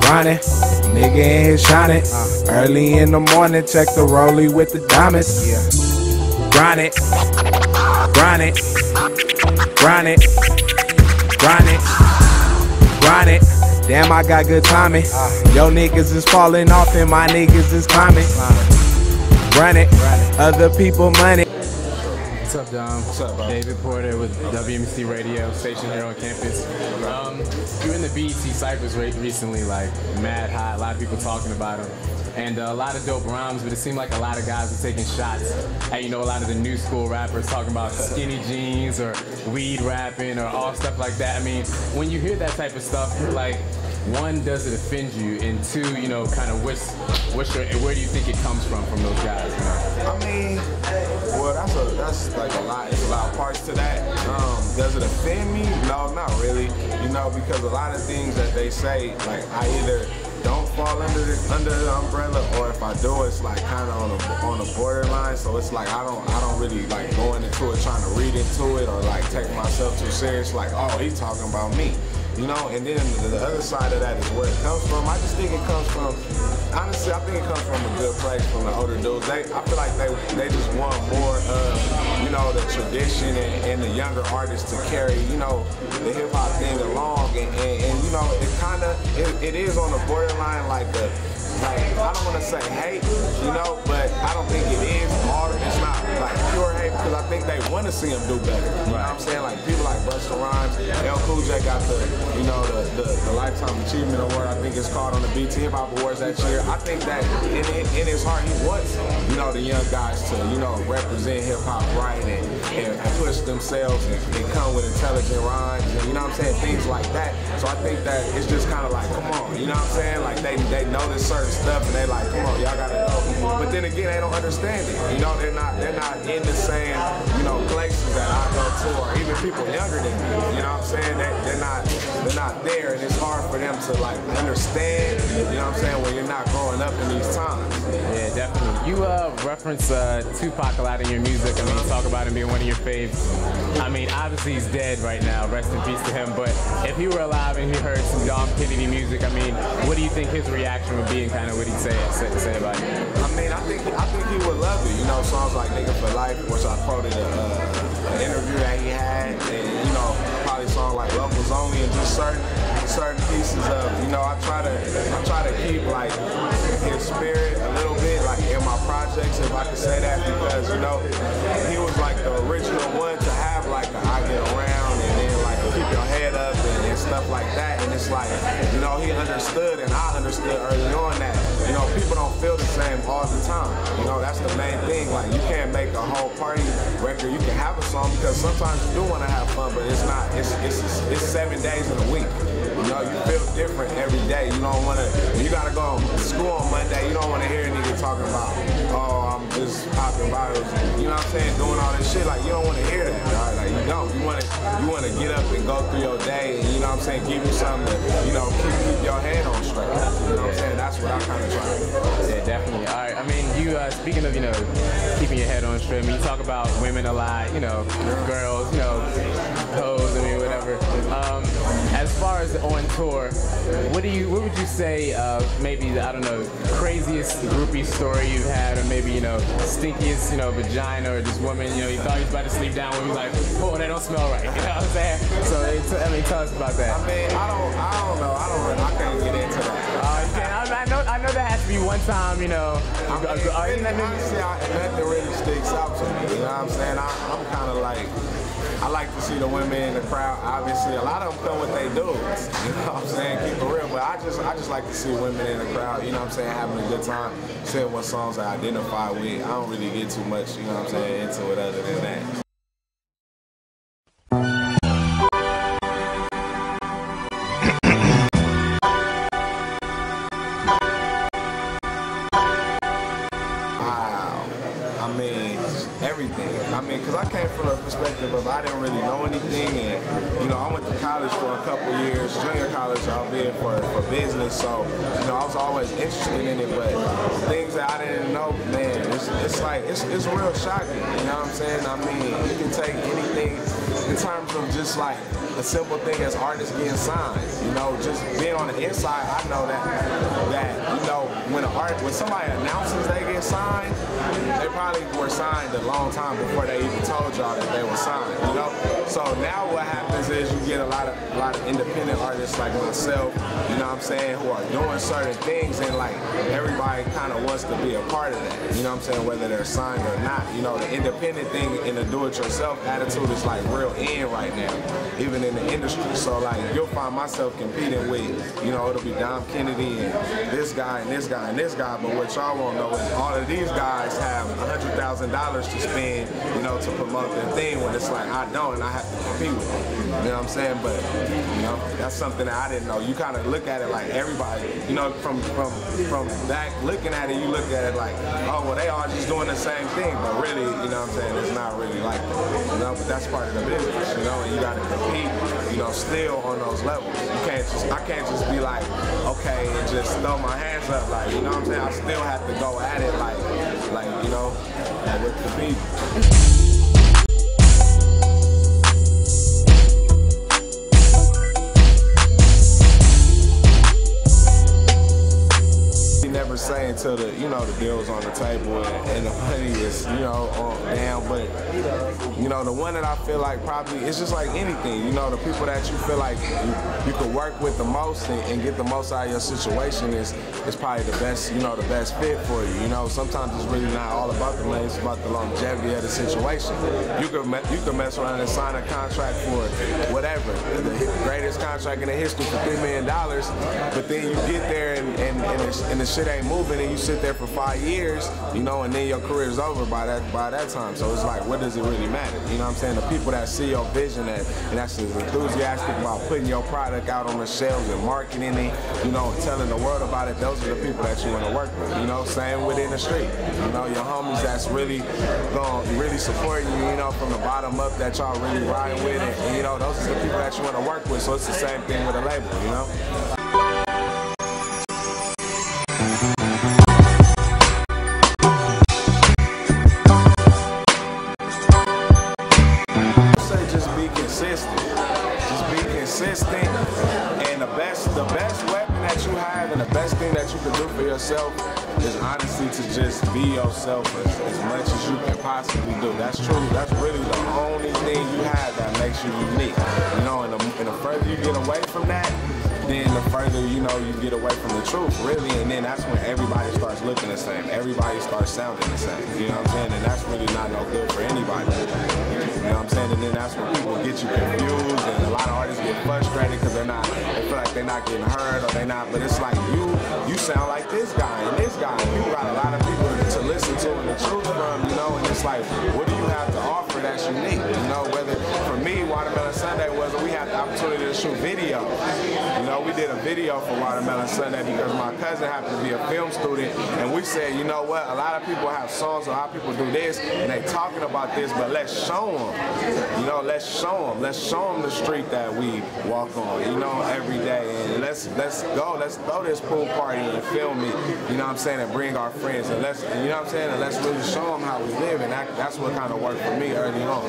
grinding, nigga in here shining. Early in the morning, check the rollie with the diamonds. Grind it, grind it, grind it, grind it, grind it. Damn, I got good timing. Yo niggas is falling off and my niggas is climbing. Run it, other people money. What's up, Dom? What's up, bro? David Porter with WMUC radio station here on campus. You were in the BET Cyphers recently, like mad hot. A lot of people talking about them, and a lot of dope rhymes. But it seemed like a lot of guys were taking shots at, a lot of the new school rappers talking about skinny jeans or weed rapping or all stuff like that. I mean, when you hear that type of stuff, like, one, does it offend you, and two, kind of where do you think it comes from those guys? I mean, well, that's like a lot. It's a lot of parts to that. Does it offend me? No, not really. Because a lot of things that they say, like, I either don't fall under the umbrella, or if I do, it's like kind of on the borderline. So it's like I don't really like going into it trying to read into it or like take myself too serious. Like, oh, he's talking about me. And then the other side of that is where it comes from. I just think it comes from, honestly, I think it comes from a good place from the older dudes. I feel like they just want more of, the tradition and the younger artists to carry, the hip hop thing along. And it is on the borderline like I don't want to say hate, but I don't think it is. It's not like pure hate, because I think they want to see him do better. You know what I'm saying? Like people like Busta Rhymes, L. Cool J got the Lifetime Achievement Award, I think it's called, on the BET Hip Hop Awards that year. I think that in his heart he wants, the young guys to, represent hip hop right and push themselves and come with intelligent rhymes and, you know what I'm saying, things like that. So I think that it's just kind of like, come on, you know what I'm saying? Like they notice certain stuff and they like, come on, y'all gotta go. But then again, they don't understand it. They're not in the same, places that I go to, or even people younger than me. You know what I'm saying? They're not there, and it's hard for them to like understand. You know what I'm saying? When you're not growing up in these times. Yeah, definitely. You reference Tupac a lot in your music. I mean, you talk about him being one of your faves. I mean, obviously he's dead right now. Rest in peace to him. But if he were alive and he heard some Dom Kennedy music, I mean, what do you think his reaction would be, and kind of what he'd say about it? I mean, I think he would love it. Songs like "Nigga for Life," which I quoted an interview that he had, and probably songs like "Locals Only," and just certain pieces of, I try to keep like his spirit a little bit like in my projects, if I could say that, because he was like the original one to have like a I Get Around and then like keep your head up and stuff like that. And it's like, he understood and I understood early on that, people don't feel the same all the time. That's the main thing. Like, you can't make a whole party record. You can have a song because sometimes you do want to have fun, but it's not. It's 7 days in a week. You feel different every day. You don't want to. When you gotta go to school on Monday, you don't want to hear a nigga talking about, oh, I'm just popping bottles. You know what I'm saying? Doing all this shit. Like, you don't want to hear that. Right? Like, you don't. You want to get up and go through your day, and you know what I'm saying, give you something to, keep your head on straight. You know what I'm saying? That's what I kind of try to do. Yeah, definitely. All right. I mean, you speaking of keeping your head on straight. I mean, you talk about women a lot. Girls. Hoes. I mean, whatever. As far as on tour, what would you say? Maybe, I don't know, craziest groupie story you've had, or maybe stinkiest vagina or just woman you thought you was about to sleep down when you was like, oh, they don't smell right. You know what I'm saying? So tell us about that. I mean, I don't know. I can't get into that. I know that has to be one time. Honestly, nothing really sticks out to me. You know what I'm saying? I'm kind of like, I like to see the women in the crowd. Obviously, a lot of them come with their dudes. You know what I'm saying? Keep it real. But I just like to see women in the crowd, you know what I'm saying, having a good time, seeing what songs I identify with. I don't really get too much, you know what I'm saying, into it other than that. Everything. I mean, because I came from a perspective of I didn't really know anything, and I went to college for a couple years, junior college, albeit for business. So I was always interested in it, but things that I didn't know, man, it's real shocking. You know what I'm saying? I mean, you can take anything in terms of just like a simple thing as artists getting signed. You know, just being on the inside, I know that you know, when somebody announces they get signed, they probably were signed a long time before they even told y'all that they were signed. You know, so now what happens is you get a lot of independent artists like myself, you know what I'm saying, who are doing certain things, and like everybody kind of wants to be a part of that. You know what I'm saying, whether they're signed or not. You know, the independent thing and the do-it-yourself attitude is like real in right now, even in the industry. So like you'll find myself competing with, you know, it'll be Dom Kennedy and this guy and this guy and this guy, but what y'all won't know is all of these guys have $100,000 to spend, you know, to promote their thing, when it's like I don't, and I have to compete with them. You know what I'm saying? But you know, that's something that I didn't know. You kind of look at it like everybody, you know, from back looking at it, you look at it like, oh well, they all just doing the same thing, but really, you know what I'm saying, it's not really like that. You know, but that's part of the business, you know, and you got to compete, you know, still on those levels. I can't just be like, okay, and just throw my hands up, like, you know what I'm saying? I still have to go at it like you know, with the beat. Never say until the, you know, the deal's on the table and the money is, you know, down. But you know, the one that I feel like probably, it's just like anything, you know, the people that you feel like you could work with the most and get the most out of your situation is probably the best, you know, the best fit for you. You know, sometimes it's really not all about the money, it's about the longevity of the situation. You could mess around and sign a contract for whatever, the greatest contract in the history for $3 million, but then you get there and the shit ain't moving, and you sit there for 5 years, you know, and then your career's over by that time. So it's like, what does it really matter? You know what I'm saying? The people that see your vision and that's as enthusiastic about putting your product out on the shelves and marketing it, you know, and telling the world about it, those are the people that you want to work with. You know, same within the street. You know, your homies that's really supporting you, you know, from the bottom up, that y'all really riding with it, and you know, those are the people that you want to work with. So it's the same thing with a label, you know? And the best weapon that you have and the best thing that you can do for yourself is honestly to just be yourself as much as you can possibly do. That's true. That's really the only thing you have that makes you unique. You know, and the further you get away from that, then the further, you know, you get away from the truth, really, and then that's when everybody starts looking the same. Everybody starts sounding the same. You know what I'm saying? And that's really not no good for anybody. You know what I'm saying? And then that's when people get you confused, and a lot of artists get frustrated because they feel like they're not getting heard, or they're not, but it's like you sound like this guy and this guy. And you got a lot of people to listen to and the truth from, you know, and it's like, what do you have to offer that's unique? You know, whether, for me, Watermelon Sunday was, we had the opportunity to shoot video. You know, we did a video for Watermelon Sunday because my cousin happened to be a film student, and we said, you know what, a lot of people have songs on how people do this, and they talking about this, but let's show them. You know, let's show them the street that we walk on, you know, every day, and let's throw this pool party and film it, you know what I'm saying, and bring our friends, and you know what I'm saying, and let's really show them how we live, and that's what kind of worked for me early on.